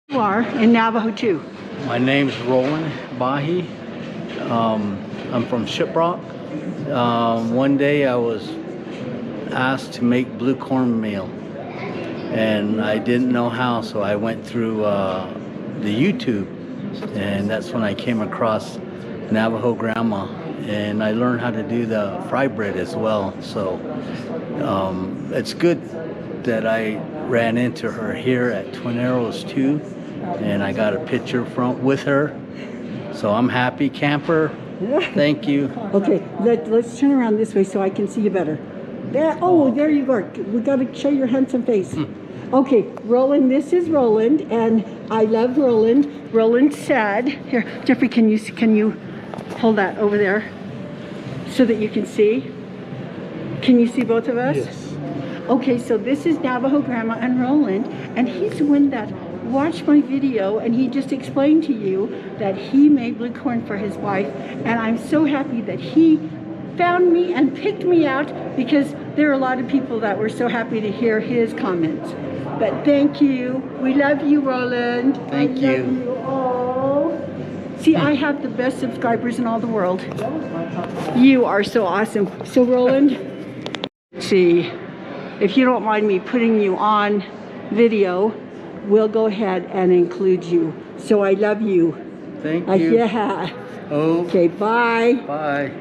You are in Navajo too. My name's Roland Bahi. I'm from Shiprock. One day I was asked to make blue cornmeal, and I didn't know how, so I went through the YouTube, and that's when I came across Navajo Grandma, and I learned how to do the fry bread as well. So it's good that I ran into her here at Twin Arrows too, and I got a picture with her. So I'm happy camper. Thank you. Okay, let's turn around this way so I can see you better. There, oh, there you go. We got to show your handsome face. Okay, Roland, this is Roland, and I love Roland. Roland said, here, Jeffrey, can you hold that over there so that you can see? Can you see both of us? Yes. Okay, so this is Navajo Grandma and Roland, and he's the one that watched my video, and he just explained to you that he made blue corn for his wife, and I'm so happy that he found me and picked me out, because there are a lot of people that were so happy to hear his comments. But thank you. We love you, Roland. Thank you. Love you all. See, I have the best subscribers in all the world. You are so awesome. So Roland, see, if you don't mind me putting you on video, we'll go ahead and include you. So I love you. Thank you. Yeah. Oh. Okay, bye. Bye.